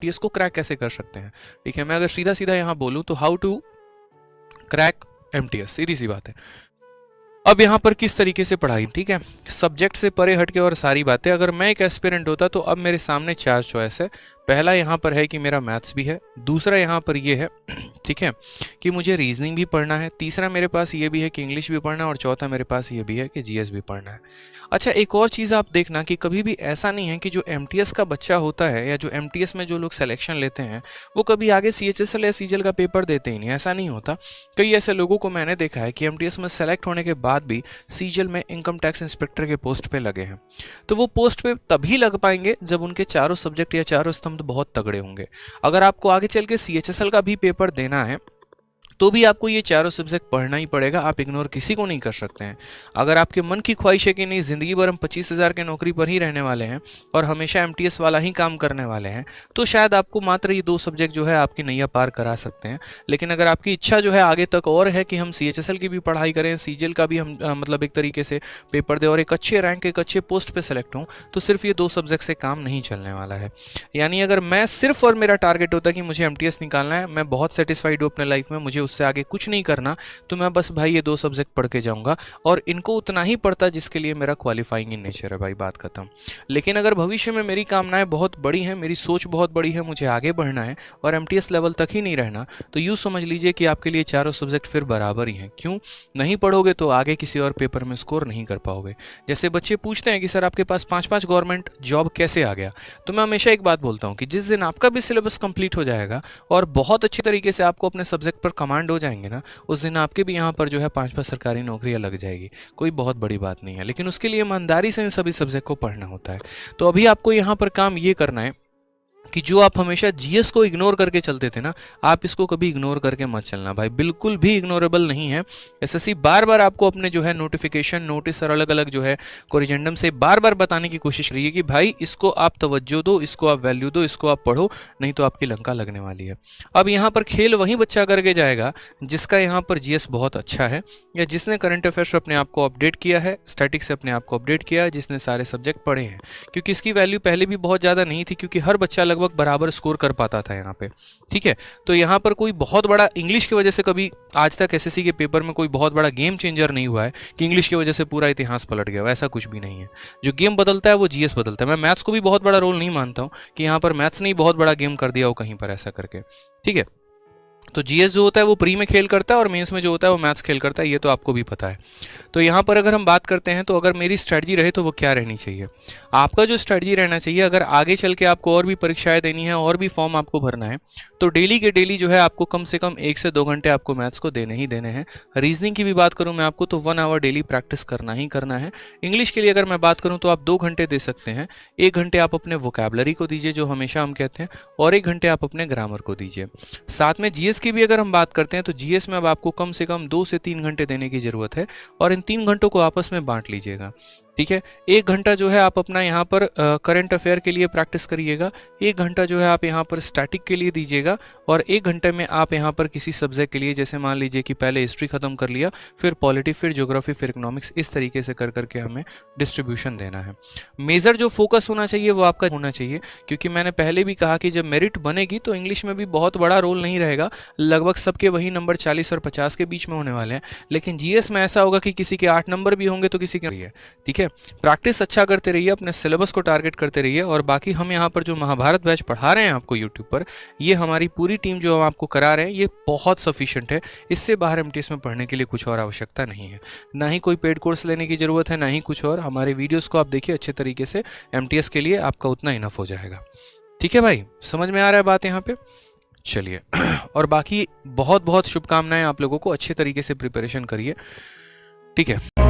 MTS को crack कैसे कर सकते हैं। ठीक है, मैं अगर सीधा सीधा यहाँ बोलूँ तो हाउ टू क्रैक एमटीएस, सीधी सी बात है। अब यहाँ पर किस तरीके से पढ़ाई, ठीक है, सब्जेक्ट से परे हटके और सारी बातें। अगर मैं एक एस्पिरेंट होता तो अब मेरे सामने 4 चॉइस है। पहला यहाँ पर है कि मेरा मैथ्स भी है, दूसरा यहाँ पर ये है ठीक है कि मुझे रीजनिंग भी पढ़ना है, तीसरा मेरे पास ये भी है कि इंग्लिश भी पढ़ना है, और चौथा मेरे पास ये भी है कि जीएस भी पढ़ना है। अच्छा, एक और चीज़ आप देखना कि कभी भी ऐसा नहीं है कि जो एमटीएस का बच्चा होता है या जो एमटीएस में जो लोग सिलेक्शन लेते हैं वो कभी आगे सीएचएसएल या सीजीएल का पेपर देते ही नहीं, ऐसा नहीं होता। कई ऐसे लोगों को मैंने देखा है कि एमटीएस में सेलेक्ट होने के बाद भी सीजीएल में इनकम टैक्स इंस्पेक्टर के पोस्ट पे लगे हैं। तो वो पोस्ट पे तभी लग पाएंगे जब उनके चारों सब्जेक्ट या चारों स्तंभ बहुत तगड़े होंगे। अगर आपको आगे चल के सीएचएसएल का भी पेपर देना है तो भी आपको ये चारों सब्जेक्ट पढ़ना ही पड़ेगा, आप इग्नोर किसी को नहीं कर सकते हैं। अगर आपके मन की ख्वाहिश है कि नहीं ज़िंदगी भर हम 25,000 के नौकरी पर ही रहने वाले हैं और हमेशा एमटीएस वाला ही काम करने वाले हैं, तो शायद आपको मात्र ये 2 सब्जेक्ट जो है आपकी नैया पार करा सकते हैं। लेकिन अगर आपकी इच्छा जो है आगे तक और है कि हम सीएचएसएल की भी पढ़ाई करें, सीजीएल का भी हम मतलब एक तरीके से पेपर दें और एक अच्छे रैंक एक अच्छे पोस्ट पर सेलेक्ट हों, तो सिर्फ ये 2 सब्जेक्ट से काम नहीं चलने वाला है। यानी अगर मैं सिर्फ और मेरा टारगेट होता है कि मुझे एमटीएस निकालना है, मैं बहुत सेटिस्फाइड हूँ अपने लाइफ में, मुझे उससे आगे कुछ नहीं करना, तो मैं बस भाई ये 2 सब्जेक्ट पढ़ के जाऊंगा और इनको उतना ही पढ़ता जिसके लिए मेरा क्वालिफाइंग इन नेचर है, भाई बात खत्म। लेकिन अगर भविष्य में मेरी कामनाएं बहुत बड़ी हैं, मेरी सोच बहुत बड़ी है, मुझे आगे बढ़ना है और एमटीएस लेवल तक ही नहीं रहना, तो यूँ समझ लीजिए कि आपके लिए चारों सब्जेक्ट फिर बराबर ही हैं। क्यों नहीं पढ़ोगे तो आगे किसी और पेपर में स्कोर नहीं कर पाओगे। जैसे बच्चे पूछते हैं कि सर आपके पास 5-5 गवर्नमेंट जॉब कैसे आ गया, तो मैं हमेशा एक बात बोलता हूँ कि जिस दिन आपका भी सिलेबस कंप्लीट हो जाएगा और बहुत अच्छी तरीके से आपको अपने सब्जेक्ट पर कमांड हो जाएंगे ना, उस दिन आपके भी यहाँ पर जो है 5-5 सरकारी नौकरियाँ लग जाएगी। कोई बहुत बड़ी बात नहीं है, लेकिन उसके लिए ईमानदारी से इन सभी सब्जेक्ट को पढ़ना होता है। तो अभी आपको यहाँ पर काम ये करना है कि जो आप हमेशा जीएस को इग्नोर करके चलते थे ना, आप इसको कभी इग्नोर करके मत चलना भाई, बिल्कुल भी इग्नोरेबल नहीं है। एसएससी बार बार आपको अपने जो है नोटिफिकेशन, नोटिस और अलग अलग जो है कोरिजेंडम से बार बार बताने की कोशिश रही है कि भाई इसको आप तवज्जो दो, इसको आप वैल्यू दो, इसको आप पढ़ो, नहीं तो आपकी लंका लगने वाली है। अब यहाँ पर खेल वही बच्चा करके जाएगा जिसका यहाँ पर जीएस बहुत अच्छा है, या जिसने करंट अफेयर्स अपने आप को अपडेट किया है, स्टैटिक्स से अपने आप को अपडेट किया है, जिसने सारे सब्जेक्ट पढ़े हैं। क्योंकि इसकी वैल्यू पहले भी बहुत ज़्यादा नहीं थी, क्योंकि हर बच्चा लगभग बराबर स्कोर कर पाता था यहाँ पे, ठीक है। तो यहाँ पर कोई बहुत बड़ा इंग्लिश की वजह से कभी आज तक एसएससी के पेपर में कोई बहुत बड़ा गेम चेंजर नहीं हुआ है कि इंग्लिश की वजह से पूरा इतिहास पलट गया, वैसा कुछ भी नहीं है। जो गेम बदलता है वो जीएस बदलता है। मैं मैथ्स को भी बहुत बड़ा रोल नहीं मानता हूँ कि यहाँ पर मैथ्स ने बहुत बड़ा गेम कर दिया हो कहीं पर ऐसा करके, ठीक है। तो जीएस जो होता है वो प्री में खेल करता है और मेंस में जो होता है वो मैथ्स खेल करता है, ये तो आपको भी पता है। तो यहाँ पर अगर हम बात करते हैं तो अगर मेरी स्ट्रेटजी रहे तो वो क्या रहनी चाहिए, आपका जो स्ट्रेटजी रहना चाहिए, अगर आगे चल के आपको और भी परीक्षाएं देनी है और भी फॉर्म आपको भरना है, तो डेली के डेली जो है आपको कम से कम 1 से 2 घंटे आपको मैथ्स को देने ही देने हैं। रीजनिंग की भी बात करूँ मैं आपको तो 1 आवर डेली प्रैक्टिस करना ही करना है। इंग्लिश के लिए अगर मैं बात करूँ तो आप 2 घंटे दे सकते हैं। 1 घंटे आप अपने वोकैबुलरी को दीजिए जो हमेशा हम कहते हैं, और 1 घंटे आप अपने ग्रामर को दीजिए। साथ में जीएस की भी अगर हम बात करते हैं तो जीएस में अब आपको कम से कम 2 से 3 घंटे देने की जरूरत है, और इन 3 घंटों को आपस में बांट लीजिएगा, ठीक है। 1 घंटा जो है आप अपना यहाँ पर करंट अफेयर के लिए प्रैक्टिस करिएगा, 1 घंटा जो है आप यहाँ पर स्टैटिक के लिए दीजिएगा, और 1 घंटे में आप यहाँ पर किसी सब्जेक्ट के लिए, जैसे मान लीजिए कि पहले हिस्ट्री खत्म कर लिया, फिर पॉलिटी, फिर ज्योग्राफी, फिर इकोनॉमिक्स, इस तरीके से कर करके हमें डिस्ट्रीब्यूशन देना है। मेजर जो फोकस होना चाहिए वो आपका होना चाहिए, क्योंकि मैंने पहले भी कहा कि जब मेरिट बनेगी तो इंग्लिश में भी बहुत बड़ा रोल नहीं रहेगा, लगभग सबके वही नंबर 40 और 50 के बीच में होने वाले हैं। लेकिन जीएस में ऐसा होगा कि किसी के 8 नंबर भी होंगे तो किसी के नहीं है, ठीक है। प्रैक्टिस अच्छा करते रहिए, अपने सिलेबस को टारगेट करते रहिए, और बाकी हम यहाँ पर जो महाभारत बैच पढ़ा रहे हैं आपको यूट्यूब पर, ये हमारी पूरी टीम जो हम आपको करा रहे हैं ये बहुत सफिशिएंट है। इससे बाहर एमटीएस में पढ़ने के लिए कुछ और आवश्यकता नहीं है, ना ही कोई पेड कोर्स लेने की जरूरत है, ना ही कुछ और। हमारे वीडियोस को आप देखिए अच्छे तरीके से, एमटीएस के लिए आपका उतना इनफ हो जाएगा, ठीक है भाई। समझ में आ रहा है बात यहाँ पे? चलिए और बाकी बहुत बहुत शुभकामनाएं आप लोगों को, अच्छे तरीके से प्रिपरेशन करिए, ठीक है।